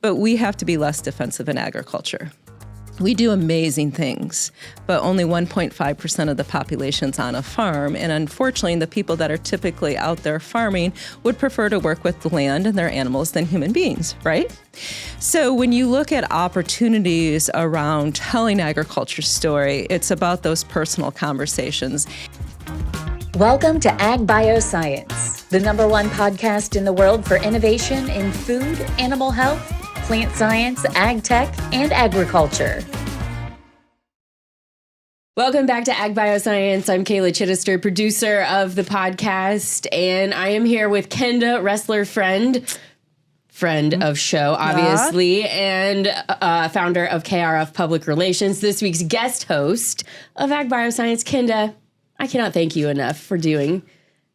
but we have to be less defensive in agriculture. We do amazing things, but only 1.5% of the population's on a farm. And unfortunately, the people that are typically out there farming would prefer to work with the land and their animals than human beings, right? So when you look at opportunities around telling agriculture story, it's about those personal conversations. Welcome to Agbioscience, the #1 podcast in the world for innovation in food, animal health, plant science, ag tech, and agriculture. Welcome back to Agbioscience. I'm Kayla Chittister, producer of the podcast, and I am here with Kenda, wrestler friend of show, obviously, and founder of KRF Public Relations, this week's guest host of Agbioscience. Kenda, I cannot thank you enough for doing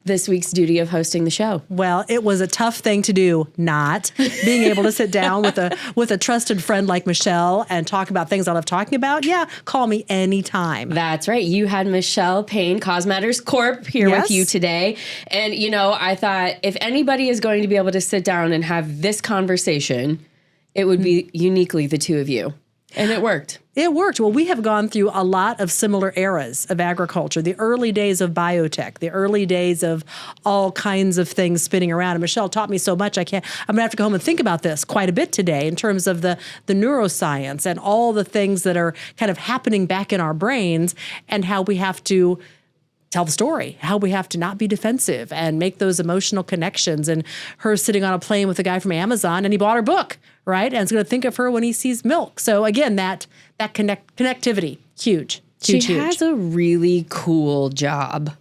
this week's duty of hosting the show. Well, it was a tough thing to do, not being able to sit down with a trusted friend like Michele and talk about things I love talking about. Yeah, call me anytime. That's right. You had Michele Payn, Cause Matters Corp, here with you today. And, you know, I thought if anybody is going to be able to sit down and have this conversation, it would be uniquely the two of you. And it worked. It worked. Well, we have gone through a lot of similar eras of agriculture, the early days of biotech, the early days of all kinds of things spinning around. And Michele taught me so much, I'm going to have to go home and think about this quite a bit today in terms of the neuroscience and all the things that are kind of happening back in our brains and how we have to tell the story, how we have to not be defensive and make those emotional connections. And her sitting on a plane with a guy from Amazon and he bought her book, right? And is going to think of her when he sees milk. So again, that connectivity, huge. She has a really cool job.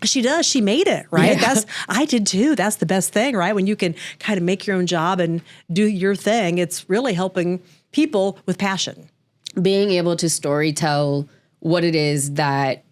She does. She made it, right? Yeah. I did too. That's the best thing, right? When you can kind of make your own job and do your thing, it's really helping people with passion. Being able to storytell what it is that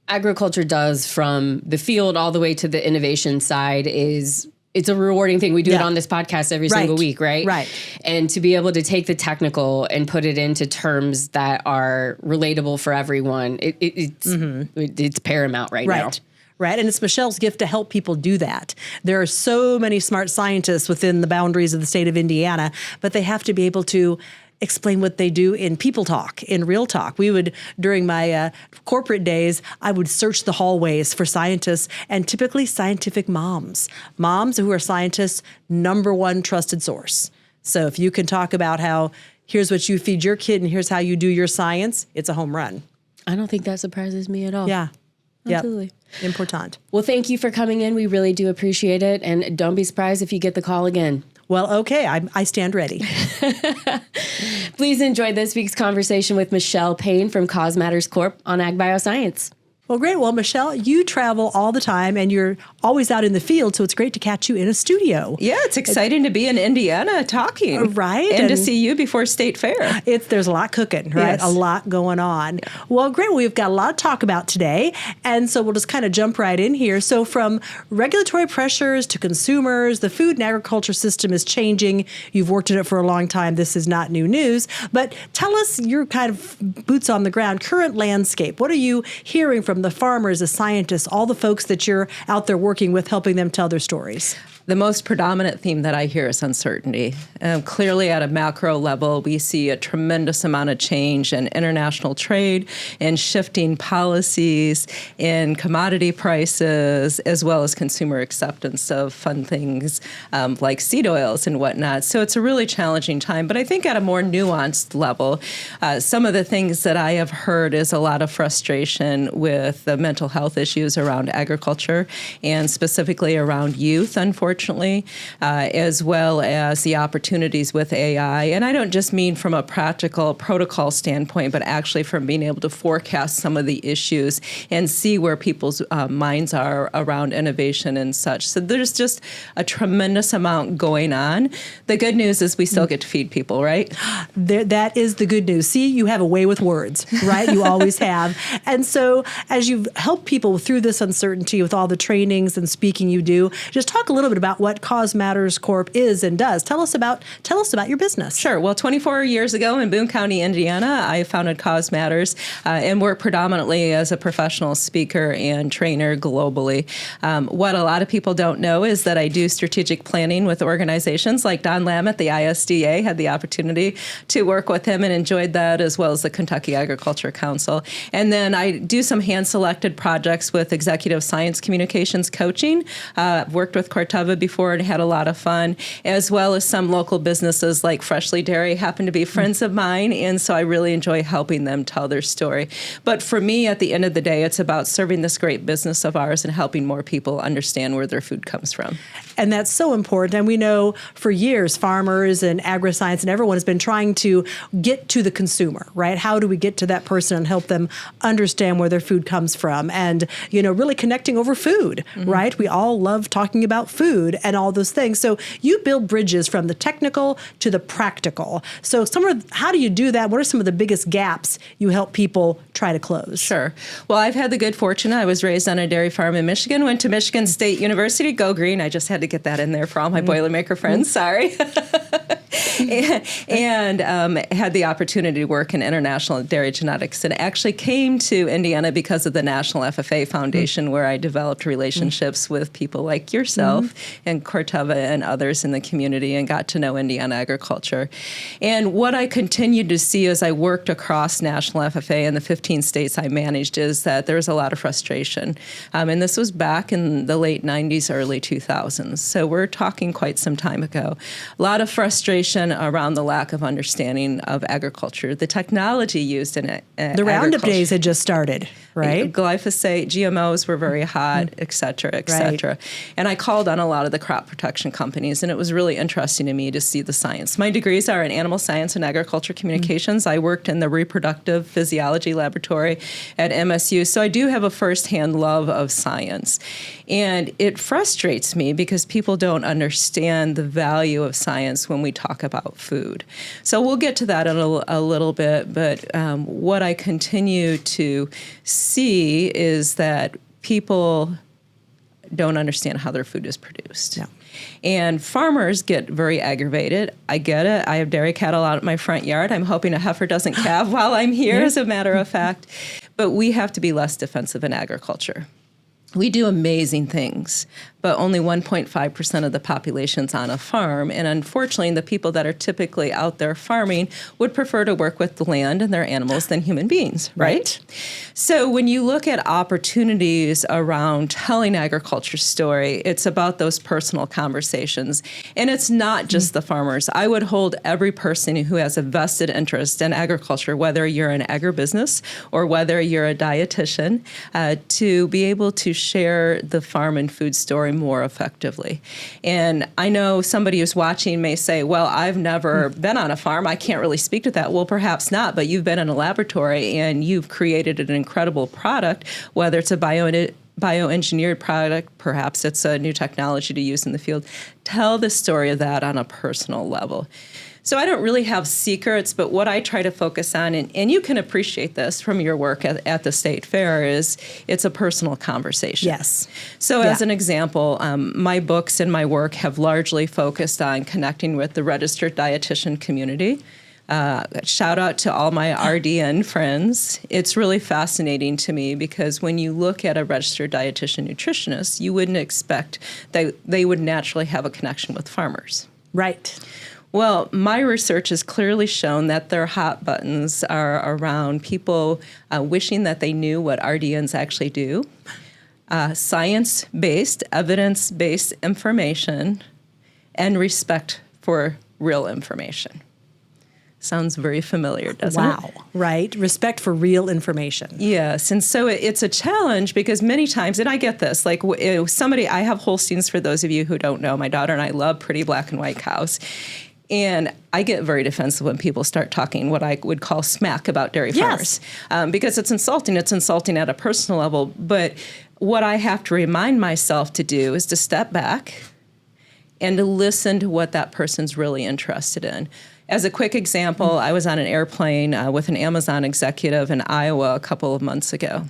agriculture does from the field all the way to the innovation side it's a rewarding thing. We do it on this podcast every single week, right? Right. And to be able to take the technical and put it into terms that are relatable for everyone, it's paramount right now. Right. And it's Michele's gift to help people do that. There are so many smart scientists within the boundaries of the state of Indiana, but they have to be able to explain what they do in people talk, in real talk. We would, during my corporate days, I would search the hallways for scientists and typically scientific moms who are scientists, #1 trusted source. So if you can talk about how here's what you feed your kid and here's how you do your science, it's a home run. I don't think that surprises me at all. Yeah. Absolutely. Yep. Important. Well, thank you for coming in. We really do appreciate it. And don't be surprised if you get the call again. Well, okay, I stand ready. Please enjoy this week's conversation with Michele Payn from Cause Matters Corp on Agbioscience. Well, great. Well, Michele, you travel all the time and you're always out in the field, so it's great to catch you in a studio. Yeah, it's exciting to be in Indiana talking. Right. And to see you before State Fair. There's a lot cooking, right? Yes. A lot going on. Yeah. Well, great. Well, we've got a lot to talk about today. And so we'll just kind of jump right in here. So from regulatory pressures to consumers, the food and agriculture system is changing. You've worked in it for a long time. This is not new news. But tell us your kind of boots on the ground, current landscape. What are you hearing from the farmers, the scientists, all the folks that you're out there working with, helping them tell their stories? The most predominant theme that I hear is uncertainty. Clearly at a macro level, we see a tremendous amount of change in international trade and shifting policies in commodity prices, as well as consumer acceptance of fun things like seed oils and whatnot. So it's a really challenging time. But I think at a more nuanced level, some of the things that I have heard is a lot of frustration with the mental health issues around agriculture and specifically around youth, unfortunately, as well as the opportunities with AI. And I don't just mean from a practical protocol standpoint, but actually from being able to forecast some of the issues and see where people's minds are around innovation and such. So there's just a tremendous amount going on. The good news is we still get to feed people, right? That is the good news. See, you have a way with words, right? You always have. And so as you've helped people through this uncertainty with all the trainings and speaking you do, just talk a little bit about what Cause Matters Corp is and does. Tell us about your business. Sure. Well, 24 years ago in Boone County, Indiana, I founded Cause Matters and work predominantly as a professional speaker and trainer globally. What a lot of people don't know is that I do strategic planning with organizations like Don Lamb at the ISDA, had the opportunity to work with him and enjoyed that, as well as the Kentucky Agriculture Council. And then I do some hand-selected projects with executive science communications coaching. I've worked with Corteva before and had a lot of fun, as well as some local businesses like Freshly Dairy happen to be friends of mine, and so I really enjoy helping them tell their story. But for me, at the end of the day, it's about serving this great business of ours and helping more people understand where their food comes from. And that's so important. And we know for years, farmers and agri-science and everyone has been trying to get to the consumer, right? How do we get to that person and help them understand where their food comes from? And, really connecting over food, right? We all love talking about food and all those things. So you build bridges from the technical to the practical. So how do you do that? What are some of the biggest gaps you help people try to close? Sure. Well, I've had the good fortune. I was raised on a dairy farm in Michigan, went to Michigan State University, go green. I just had to get that in there for all my Boilermaker friends. Sorry. and had the opportunity to work in international dairy genetics, and actually came to Indiana because of the National FFA Foundation, where I developed relationships with people like yourself and Corteva and others in the community, and got to know Indiana agriculture. And what I continued to see as I worked across National FFA in the 15 states I managed is that there was a lot of frustration. And this was back in the late 90s, early 2000s. So we're talking quite some time ago. A lot of frustration around the lack of understanding of agriculture, the technology used in it. The Roundup days had just started, right? Glyphosate, GMOs were very hot, et cetera, et cetera. And I called on a lot of the crop protection companies, and it was really interesting to me to see the science. My degrees are in animal science and agriculture communications. I worked in the reproductive physiology laboratory at MSU, so I do have a firsthand love of science. And it frustrates me because people don't understand the value of science when we talk about food. So we'll get to that in a little bit, but what I continue to see is that people don't understand how their food is produced. Yeah. And farmers get very aggravated. I get it. I have dairy cattle out at my front yard. I'm hoping a heifer doesn't calve while I'm here, as a matter of fact. But we have to be less defensive in agriculture. We do amazing things, but only 1.5% of the population's on a farm. And unfortunately, the people that are typically out there farming would prefer to work with the land and their animals than human beings, right? So when you look at opportunities around telling agriculture's story, it's about those personal conversations. And it's not just the farmers. I would hold every person who has a vested interest in agriculture, whether you're an agribusiness or whether you're a dietitian, to be able to share the farm and food story more effectively. And I know somebody who's watching may say, well, I've never been on a farm. I can't really speak to that. Well, perhaps not, but you've been in a laboratory and you've created an incredible product, whether it's a bioengineered product, perhaps it's a new technology to use in the field. Tell the story of that on a personal level. So I don't really have secrets, but what I try to focus on, and you can appreciate this from your work at the State Fair, is it's a personal conversation. Yes. So as an example, my books and my work have largely focused on connecting with the registered dietitian community. Shout out to all my RDN friends. It's really fascinating to me because when you look at a registered dietitian nutritionist, you wouldn't expect that they would naturally have a connection with farmers. Right. Well, my research has clearly shown that their hot buttons are around people wishing that they knew what RDNs actually do, science-based, evidence-based information, and respect for real information. Sounds very familiar, doesn't it? Wow, right? Respect for real information. Yes, and so it's a challenge because many times, and I get this, like I have Holsteins, for those of you who don't know, my daughter and I love pretty black and white cows. And I get very defensive when people start talking what I would call smack about dairy farmers. Because it's insulting. It's insulting at a personal level. But what I have to remind myself to do is to step back and to listen to what that person's really interested in. As a quick example, I was on an airplane with an Amazon executive in Iowa a couple of months ago.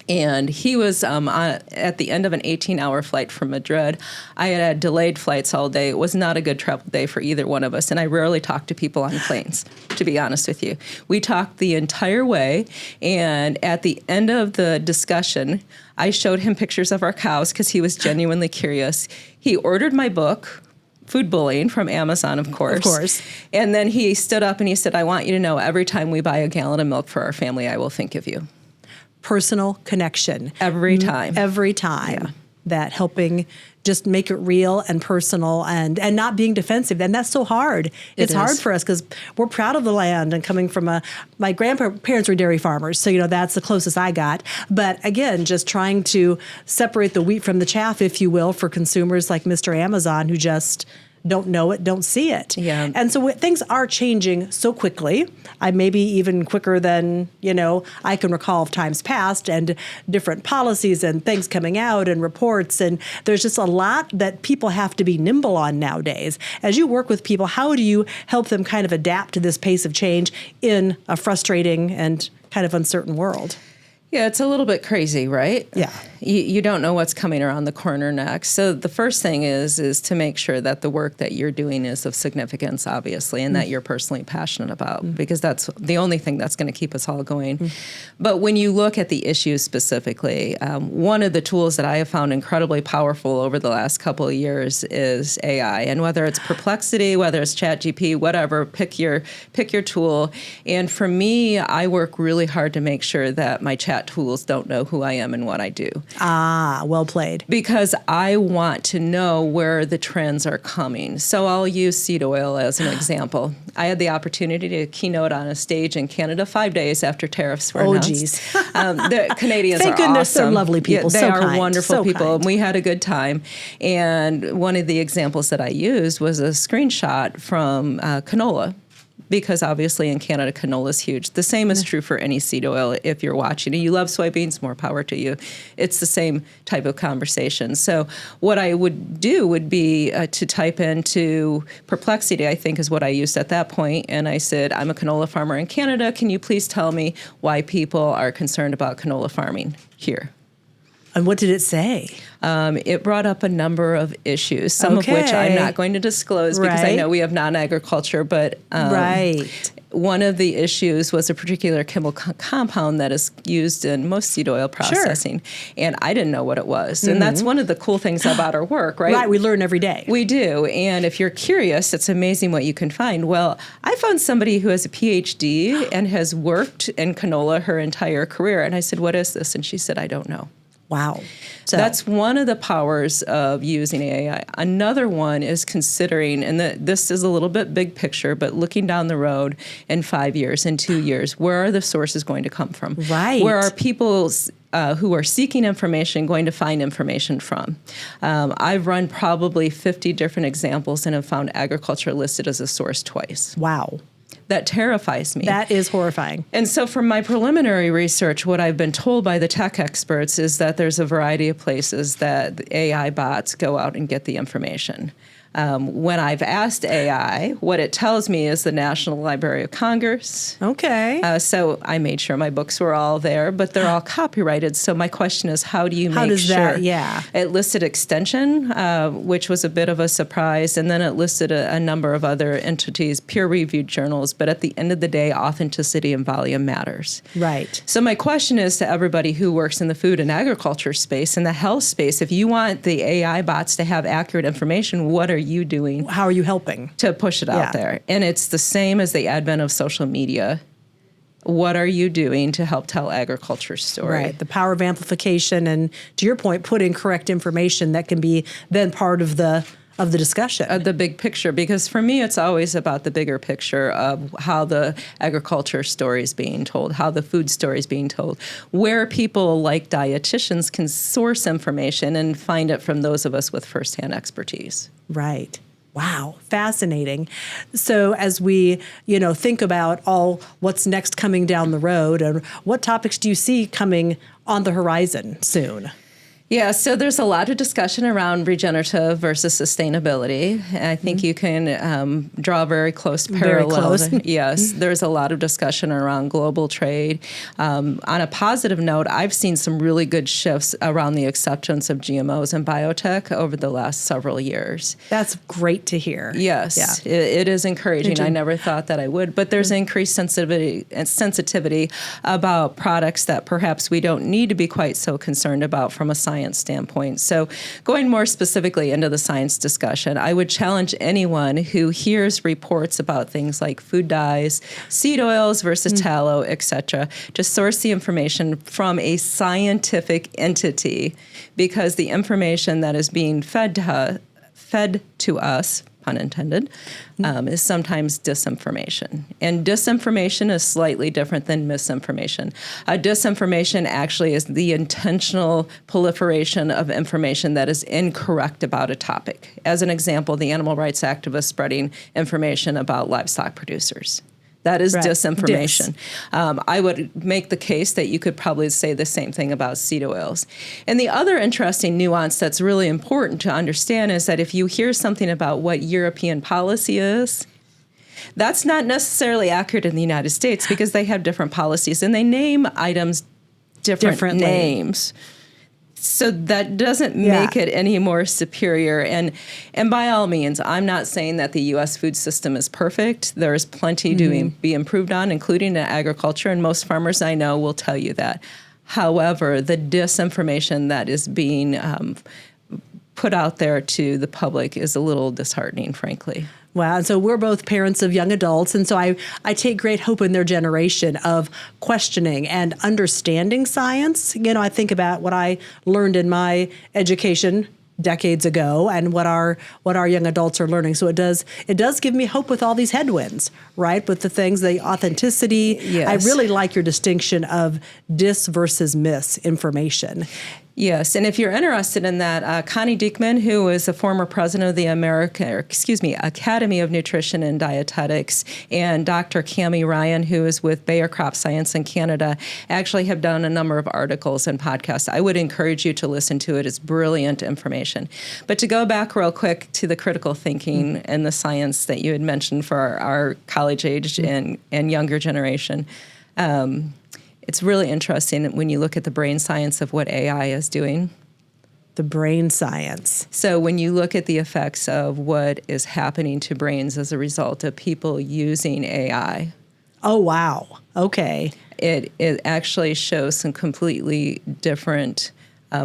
And he was at the end of an 18-hour flight from Madrid. I had delayed flights all day. It was not a good travel day for either one of us. And I rarely talk to people on planes, to be honest with you. We talked the entire way. And at the end of the discussion, I showed him pictures of our cows because he was genuinely curious. He ordered my book, Food Bullying, from Amazon, of course. Of course. And then he stood up and he said, I want you to know every time we buy a gallon of milk for our family, I will think of you. Personal connection. Every time. Every time. Yeah. That helping just make it real and personal and not being defensive. And that's so hard. It's hard for us because we're proud of the land and coming from my grandparents were dairy farmers. So, that's the closest I got. But again, just trying to separate the wheat from the chaff, if you will, for consumers like Mr. Amazon who just don't know it, don't see it. Yeah. And so things are changing so quickly, maybe even quicker than, I can recall of times past, and different policies and things coming out and reports. And there's just a lot that people have to be nimble on nowadays. As you work with people, how do you help them kind of adapt to this pace of change in a frustrating and kind of uncertain world? Yeah, it's a little bit crazy, right? Yeah. You don't know what's coming around the corner next. So the first thing is to make sure that the work that you're doing is of significance, obviously, and that you're personally passionate about, because that's the only thing that's going to keep us all going. But when you look at the issues specifically, one of the tools that I have found incredibly powerful over the last couple of years is AI. And whether it's Perplexity, whether it's ChatGPT, whatever, pick your tool. And for me, I work really hard to make sure that my chat tools don't know who I am and what I do. Ah, well played. Because I want to know where the trends are coming. So I'll use seed oil as an example. I had the opportunity to keynote on a stage in Canada 5 days after tariffs were announced. Geez. The Canadians Thank are goodness awesome. they're lovely people. Yeah, they so are kind. wonderful so people. kind. And we had a good time. And one of the examples that I used was a screenshot from canola. Because obviously in Canada, canola is huge. The same is true for any seed oil. If you're watching and you love soybeans, more power to you. It's the same type of conversation. So what I would do would be to type into Perplexity, I think is what I used at that point. And I said, I'm a canola farmer in Canada. Can you please tell me why people are concerned about canola farming here? And what did it say? It brought up a number of issues, some of which I'm not going to disclose because I know we have non-agriculture, but one of the issues was a particular chemical compound that is used in most seed oil processing, and I didn't know what it was. And that's one of the cool things about our work, right? Right, we learn every day. We do, and if you're curious, it's amazing what you can find. Well, I found somebody who has a PhD and has worked in canola her entire career, and I said, what is this? And she said, I don't know. Wow. So that's one of the powers of using AI. Another one is considering, and this is a little bit big picture, but looking down the road in 5 years, in 2 years, where are the sources going to come from? Right. Where are people who are seeking information going to find information from? I've run probably 50 different examples and have found agriculture listed as a source twice. Wow. That terrifies me. That is horrifying. And so from my preliminary research, what I've been told by the tech experts is that there's a variety of places that the AI bots go out and get the information. When I've asked AI, what it tells me is the National Library of Congress. Okay. So I made sure my books were all there, but they're all copyrighted. So my question is, how do you make sure? That, yeah. It listed extension, which was a bit of a surprise, and then it listed a number of other entities, peer-reviewed journals. But at the end of the day, authenticity and volume matters. Right. So my question is to everybody who works in the food and agriculture space and the health space, if you want the AI bots to have accurate information, what are you doing? How are you helping? To push it out there? And it's the same as the advent of social media. What are you doing to help tell agriculture's story? Right. The power of amplification and, to your point, put in correct information that can be then part of the discussion. The big picture, because for me, it's always about the bigger picture of how the agriculture story is being told, how the food story is being told, where people like dietitians can source information and find it from those of us with firsthand expertise. Right. Wow, fascinating. So as we, think about all what's next coming down the road, and what topics do you see coming on the horizon soon? Yeah, so there's a lot of discussion around regenerative versus sustainability. I think you can draw very close parallels. Very close. Yes, there's a lot of discussion around global trade. On a positive note, I've seen some really good shifts around the acceptance of GMOs and biotech over the last several years. That's great to hear. Yes, it is encouraging. I never thought that I would, but there's increased sensitivity about products that perhaps we don't need to be quite so concerned about from a science standpoint. So going more specifically into the science discussion, I would challenge anyone who hears reports about things like food dyes, seed oils versus tallow, etc., to source the information from a scientific entity, because the information that is being fed to us, pun intended, is sometimes disinformation. And disinformation is slightly different than misinformation. Disinformation actually is the intentional proliferation of information that is incorrect about a topic. As an example, the animal rights activists spreading information about livestock producers. That is disinformation. I would make the case that you could probably say the same thing about seed oils. And the other interesting nuance that's really important to understand is that if you hear something about what European policy is, that's not necessarily accurate in the United States, because they have different policies and they name items different names. So that doesn't make it any more superior. And by all means, I'm not saying that the U.S. food system is perfect. There is plenty to be improved on, including in agriculture, and most farmers I know will tell you that. However, the disinformation that is being put out there to the public is a little disheartening, frankly. Wow. And so we're both parents of young adults. And so I take great hope in their generation of questioning and understanding science. You know, I think about what I learned in my education decades ago and what our young adults are learning. So it does give me hope with all these headwinds, right? With the things, the authenticity. Yes. I really like your distinction of dis versus misinformation. Yes, and if you're interested in that, Connie Diekman, who is a former president of the Academy of Nutrition and Dietetics, and Dr. Cammie Ryan, who is with Bayer Crop Science in Canada, actually have done a number of articles and podcasts. I would encourage you to listen to it. It's brilliant information. But to go back real quick to the critical thinking and the science that you had mentioned for our college-aged and younger generation, it's really interesting when you look at the brain science of what AI is doing. The brain science. So when you look at the effects of what is happening to brains as a result of people using AI. Oh, wow. Okay. It actually shows some completely different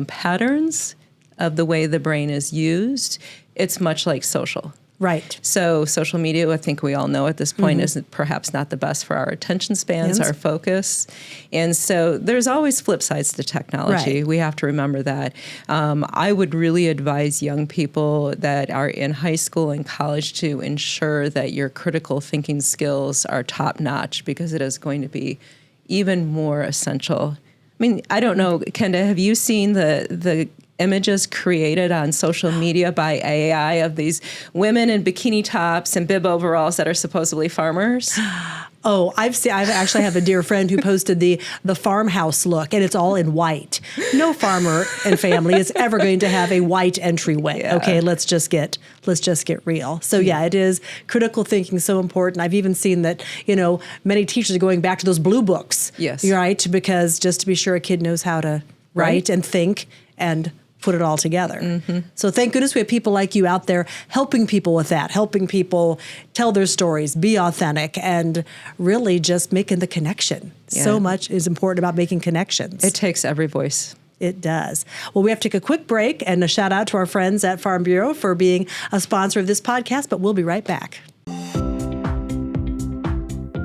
patterns of the way the brain is used. It's much like social. Right. So social media, I think we all know at this point, is perhaps not the best for our attention spans, our focus. And so there's always flip sides to technology. Right. We have to remember that. I would really advise young people that are in high school and college to ensure that your critical thinking skills are top notch, because it is going to be even more essential. I mean, I don't know, Kenda, have you seen the images created on social media by AI of these women in bikini tops and bib overalls that are supposedly farmers? Oh, I actually have a dear friend who posted the farmhouse look, and it's all in white. No farmer and family is ever going to have a white entryway. Yeah. Okay, let's just get real. So yeah, it is critical thinking so important. I've even seen that, many teachers are going back to those blue books. Yes. Right? Because just to be sure a kid knows how to write and think and put it all together. So thank goodness we have people like you out there helping people with that, helping people tell their stories, be authentic, and really just making the connection. Yeah. So much is important about making connections. It takes every voice. It does. Well, we have to take a quick break, and a shout out to our friends at Farm Bureau for being a sponsor of this podcast, but we'll be right back.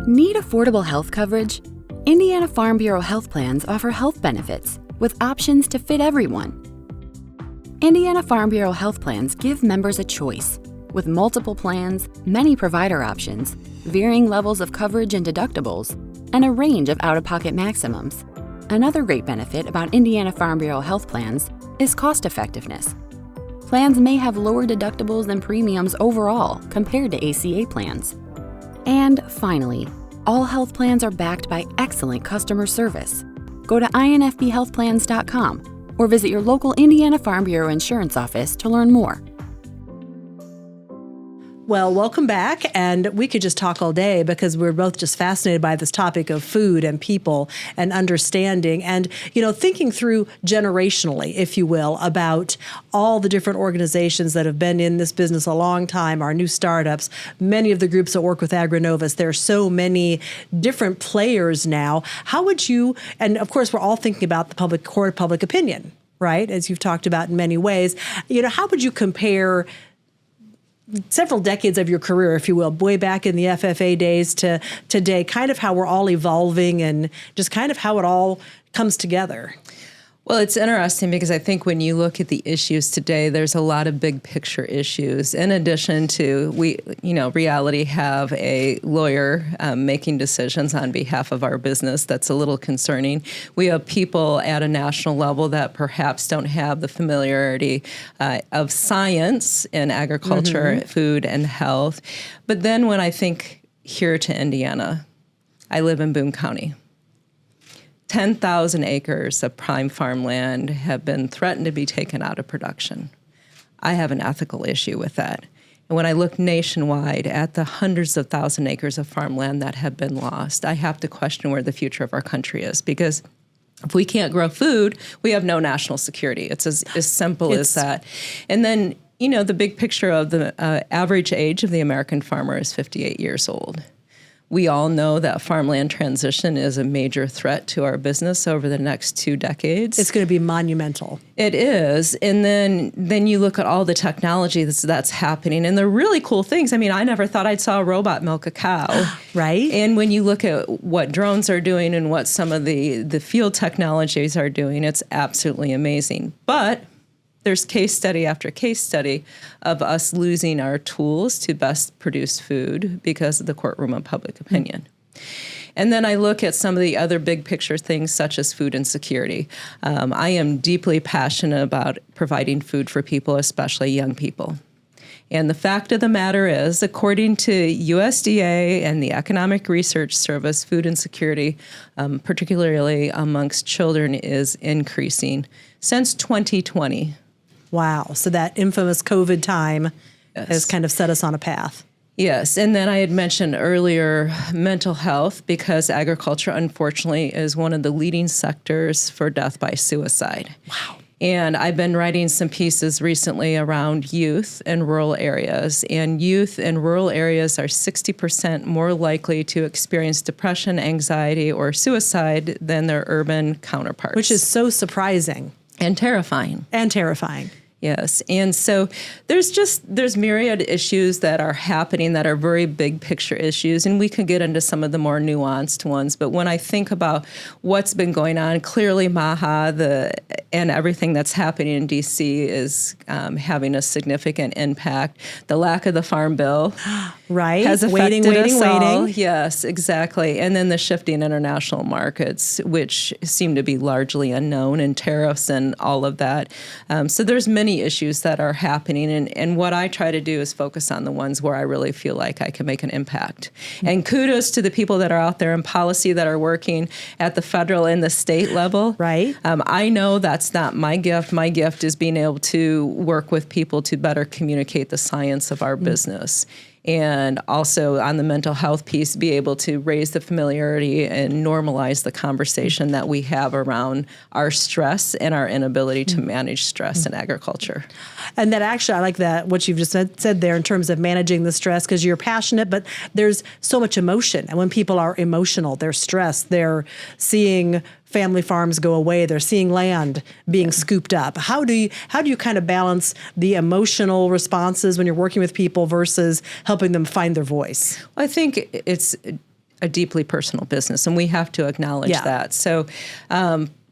Need affordable health coverage? Indiana Farm Bureau health plans offer health benefits with options to fit everyone. Indiana Farm Bureau health plans give members a choice, with multiple plans, many provider options, varying levels of coverage and deductibles, and a range of out-of-pocket maximums. Another great benefit about Indiana Farm Bureau health plans is cost effectiveness. Plans may have lower deductibles and premiums overall compared to ACA plans. And finally, all health plans are backed by excellent customer service. Go to infbhealthplans.com or visit your local Indiana Farm Bureau Insurance office to learn more. Well, welcome back. And we could just talk all day because we're both just fascinated by this topic of food and people and understanding and, thinking through generationally, if you will, about all the different organizations that have been in this business a long time, our new startups, many of the groups that work with AgriNovus. There are so many different players now. How would you, and of course, we're all thinking about the public court of public opinion, right? As you've talked about in many ways, how would you compare several decades of your career, if you will, way back in the FFA days to today, kind of how we're all evolving and just kind of how it all comes together? Well, it's interesting because I think when you look at the issues today, there's a lot of big picture issues. In addition to, reality have a lawyer making decisions on behalf of our business. That's a little concerning. We have people at a national level that perhaps don't have the familiarity of science in agriculture, food, and health. But then when I think here to Indiana, I live in Boone County. 10,000 acres of prime farmland have been threatened to be taken out of production. I have an ethical issue with that. And when I look nationwide at the hundreds of thousand acres of farmland that have been lost, I have to question where the future of our country is, because if we can't grow food, we have no national security. It's as simple as that. And then, the big picture of the average age of the American farmer is 58 years old. We all know that farmland transition is a major threat to our business over the next 2 decades. It's going to be monumental. It is. And then you look at all the technology that's happening, and the really cool things. I mean, I never thought I'd saw a robot milk a cow. Right. And when you look at what drones are doing and what some of the field technologies are doing, it's absolutely amazing. But there's case study after case study of us losing our tools to best produce food because of the courtroom of public opinion. And then I look at some of the other big picture things such as food insecurity. I am deeply passionate about providing food for people, especially young people. And the fact of the matter is, according to USDA and the Economic Research Service, food insecurity, particularly amongst children, is increasing since 2020. Wow. So that infamous COVID time has kind of set us on a path. Yes. And then I had mentioned earlier mental health, because agriculture, unfortunately, is one of the leading sectors for death by suicide. Wow. And I've been writing some pieces recently around youth in rural areas. And youth in rural areas are 60% more likely to experience depression, anxiety, or suicide than their urban counterparts. Which is so surprising. And terrifying. And terrifying. Yes. And so there's myriad issues that are happening that are very big picture issues, and we can get into some of the more nuanced ones. But when I think about what's been going on, clearly MAHA and everything that's happening in D.C. is having a significant impact. The lack of the Farm Bill right. has affected us all. Waiting. Yes, exactly. And then the shifting international markets, which seem to be largely unknown, and tariffs and all of that. So there's many issues that are happening, and what I try to do is focus on the ones where I really feel like I can make an impact. And kudos to the people that are out there in policy that are working at the federal and the state level. Right. I know that's not my gift. My gift is being able to work with people to better communicate the science of our business. And also on the mental health piece, be able to raise the familiarity and normalize the conversation that we have around our stress and our inability to manage stress in agriculture. And that actually, I like that, what you've just said there in terms of managing the stress, because you're passionate, but there's so much emotion. And when people are emotional, they're stressed, they're seeing family farms go away, they're seeing land being scooped up. How do you kind of balance the emotional responses when you're working with people versus helping them find their voice? Well, I think it's a deeply personal business, and we have to acknowledge that. So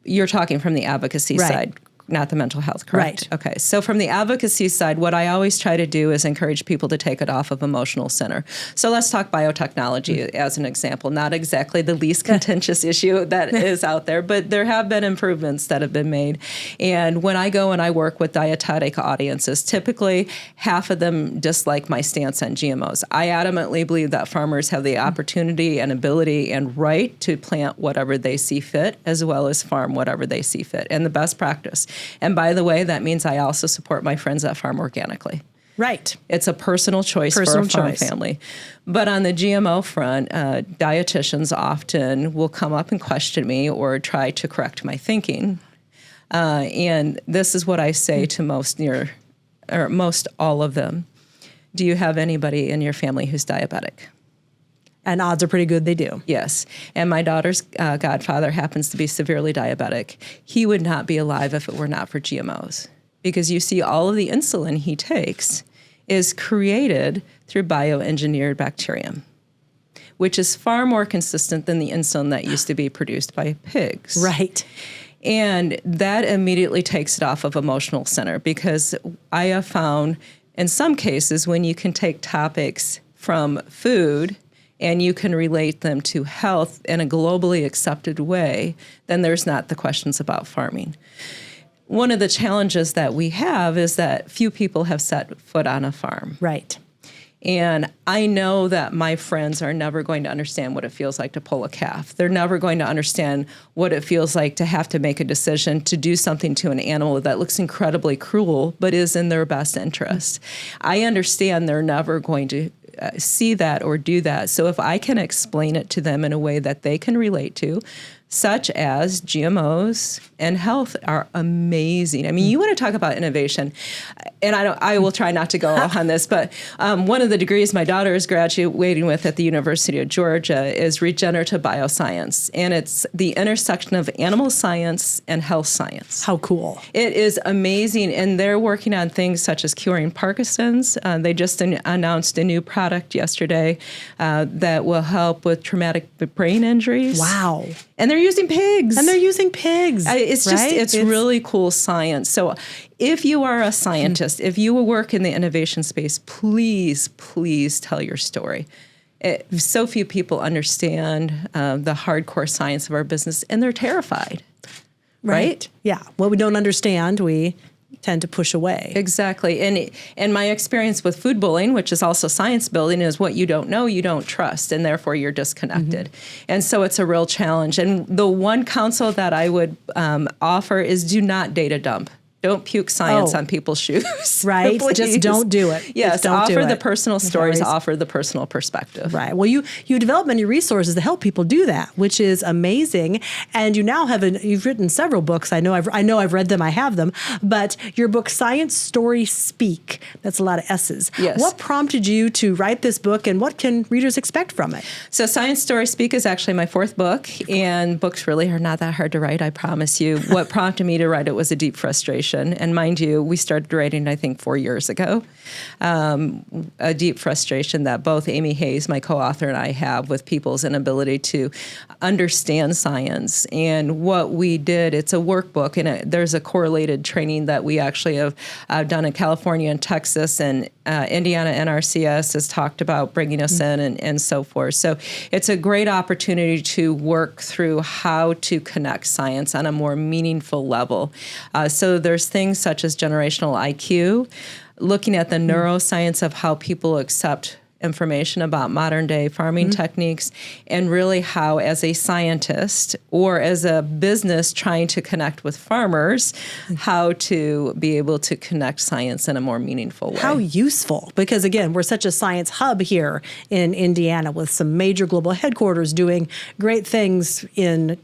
you're talking from the advocacy side, not the mental health, correct? Right. Okay. So from the advocacy side, what I always try to do is encourage people to take it off of emotional center. So let's talk biotechnology as an example. Not exactly the least contentious issue that is out there, but there have been improvements that have been made. And when I go and I work with dietetic audiences, typically half of them dislike my stance on GMOs. I adamantly believe that farmers have the opportunity and ability and right to plant whatever they see fit, as well as farm whatever they see fit. And the best practice And by the way, that means I also support my friends that farm organically. Right. It's a personal choice for a farm family. But on the GMO front, dietitians often will come up and question me or try to correct my thinking. And this is what I say to most all of them. Do you have anybody in your family who's diabetic? And odds are pretty good they do. Yes. And my daughter's godfather happens to be severely diabetic. He would not be alive if it were not for GMOs. Because you see, all of the insulin he takes is created through bioengineered bacterium, which is far more consistent than the insulin that used to be produced by pigs. Right. And that immediately takes it off of emotional center, because I have found in some cases when you can take topics from food and you can relate them to health in a globally accepted way, then there's not the questions about farming. One of the challenges that we have is that few people have set foot on a farm. Right. And I know that my friends are never going to understand what it feels like to pull a calf. They're never going to understand what it feels like to have to make a decision to do something to an animal that looks incredibly cruel, but is in their best interest. I understand they're never going to see that or do that. So if I can explain it to them in a way that they can relate to, such as GMOs and health, are amazing. I mean, you want to talk about innovation, and I will try not to go on this, but one of the degrees my daughter is graduating with at the University of Georgia is regenerative bioscience, and it's the intersection of animal science and health science. How cool. It is amazing, and they're working on things such as curing Parkinson's. They just announced a new product yesterday that will help with traumatic brain injuries. Wow. And they're using pigs. It's just, right? it's really cool science. So if you are a scientist, if you work in the innovation space, please tell your story. So few people understand the hardcore science of our business, and they're terrified, right? Yeah. What we don't understand, we tend to push away. Exactly. And my experience with food bullying, which is also science building, is what you don't know, you don't trust, and therefore you're disconnected. And so it's a real challenge. And the one counsel that I would offer is do not data dump. Don't puke science on people's shoes. Right. Please. Just don't do it. Yes. Just don't offer do the it. personal stories, offer the personal perspective. Right. Well, you develop many resources to help people do that, which is amazing. And you now you've written several books. I know I've read them. I have them. But your book, Science Story Speak, that's a lot of S's. Yes. What prompted you to write this book, and what can readers expect from it? So Science Story Speak is actually my fourth book, and books really are not that hard to write, I promise you. What prompted me to write it was a deep frustration. And mind you, we started writing, I think, 4 years ago. A deep frustration that both Amy Hayes, my co-author, and I have with people's inability to understand science. And what we did, it's a workbook, and there's a correlated training that we actually have done in California and Texas, and Indiana NRCS has talked about bringing us in and so forth. So it's a great opportunity to work through how to connect science on a more meaningful level. So there's things such as generational IQ, looking at the neuroscience of how people accept information about modern day farming techniques, and really how, as a scientist or as a business trying to connect with farmers, how to be able to connect science in a more meaningful way. How useful, because again, we're such a science hub here in Indiana with some major global headquarters doing great things in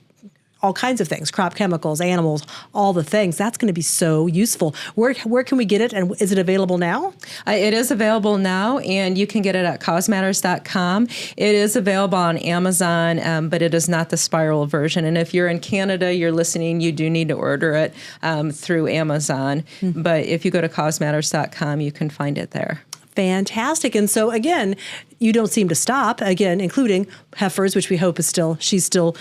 all kinds of things, crop chemicals, animals, all the things. That's going to be so useful. Where can we get it, and is it available now? It is available now, and you can get it at causematters.com. It is available on Amazon, but it is not the spiral version. And if you're in Canada, you're listening, you do need to order it through Amazon. But if you go to causematters.com, you can find it there. Fantastic. And so again, you don't seem to stop, again, including heifers, which we hope she's still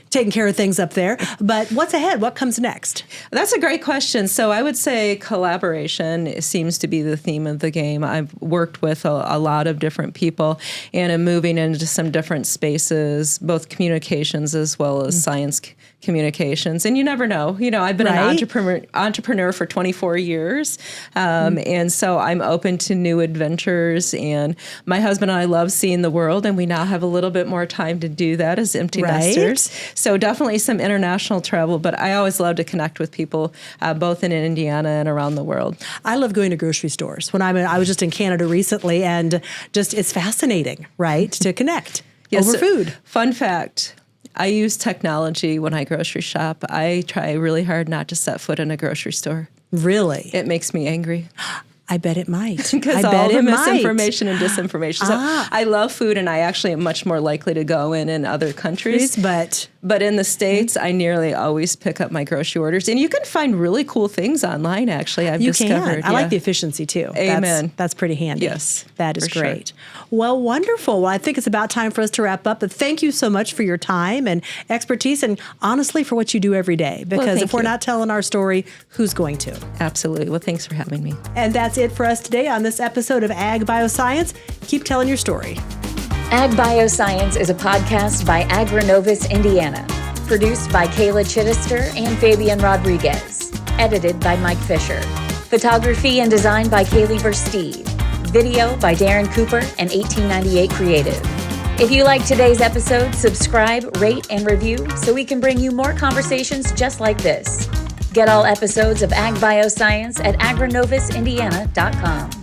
taking care of things up there. But what's ahead? What comes next? That's a great question. So I would say collaboration seems to be the theme of the game. I've worked with a lot of different people, and I'm moving into some different spaces, both communications as well as science communications. And you never know. I've been an entrepreneur for 24 years. And so I'm open to new adventures. And my husband and I love seeing the world, and we now have a little bit more time to do that as empty nesters. So definitely some international travel, but I always love to connect with people both in Indiana and around the world. I love going to grocery stores. I was just in Canada recently, and just it's fascinating, right, to connect over food. Fun fact. I use technology when I grocery shop. I try really hard not to set foot in a grocery store. Really? It makes me angry. I bet it might. Because all the misinformation and disinformation. So I love food, and I actually am much more likely to go in other countries. But in the States, I nearly always pick up my grocery orders. And you can find really cool things online, actually, I've discovered. I like the efficiency, too. Amen. That's pretty handy. Yes. That is great. Sure. Well, wonderful. Well, I think it's about time for us to wrap up. But thank you so much for your time and expertise, and honestly, for what you do every day. Because if we're not telling our story, who's going to? Absolutely. Well, thanks for having me. And that's it for us today on this episode of Ag Bioscience. Keep telling your story. Ag Bioscience is a podcast by AgriNovus, Indiana. Produced by Kayla Chittister and Fabian Rodriguez. Edited by Mike Fisher. Photography and design by Kaylee Versteed. Video by Darren Cooper and 1898 Creative. If you like today's episode, subscribe, rate, and review so we can bring you more conversations just like this. Get all episodes of Ag Bioscience at agrinovusindiana.com.